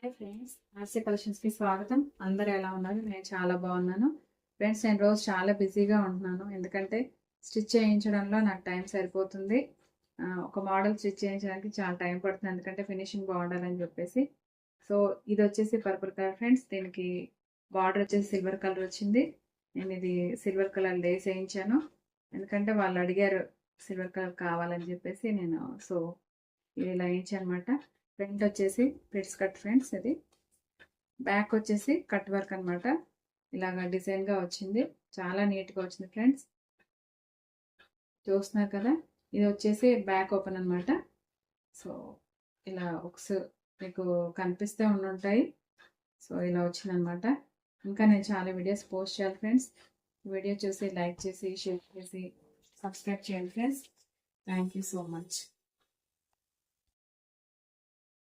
Hi friends, RC కలెక్షన్స్కి స్వాగతం. అందరూ ఎలా ఉన్నారు? నేను చాలా బాగున్నాను ఫ్రెండ్స్. నేను రోజు చాలా బిజీగా ఉంటున్నాను, ఎందుకంటే స్టిచ్ చేయించడంలో నాకు టైం సరిపోతుంది. ఒక మోడల్ స్టిచ్ చేయించడానికి చాలా టైం పడుతుంది, ఎందుకంటే ఫినిషింగ్ బాగుండాలని చెప్పేసి. సో ఇది వచ్చేసి పర్పుల్ కలర్ ఫ్రెండ్స్. దీనికి బార్డర్ వచ్చేసి సిల్వర్ కలర్ వచ్చింది. నేను ఇది సిల్వర్ కలర్ లేస్ వేయించాను, ఎందుకంటే వాళ్ళు అడిగారు సిల్వర్ కలర్ కావాలని చెప్పేసి. నేను ఇది ఇలా వేయించాను అనమాట. ఫ్రంట్ వచ్చేసి ప్రిట్స్ కట్ ఫ్రెండ్స్. ఇది బ్యాక్ వచ్చేసి కట్ వర్క్ అనమాట. ఇలాగా డిజైన్గా వచ్చింది, చాలా నీట్గా వచ్చింది ఫ్రెండ్స్. చూస్తున్నారు కదా, ఇది వచ్చేసి బ్యాక్ ఓపెన్ అనమాట. సో ఇలా ఒకస్ మీకు కనిపిస్తే ఉండుంటాయి. సో ఇలా వచ్చిందనమాట. ఇంకా నేను చాలా వీడియోస్ పోస్ట్ చేయాలి ఫ్రెండ్స్. వీడియో చూసి లైక్ చేసి షేర్ చేసి సబ్స్క్రైబ్ చేయండి friends. Thank you so much.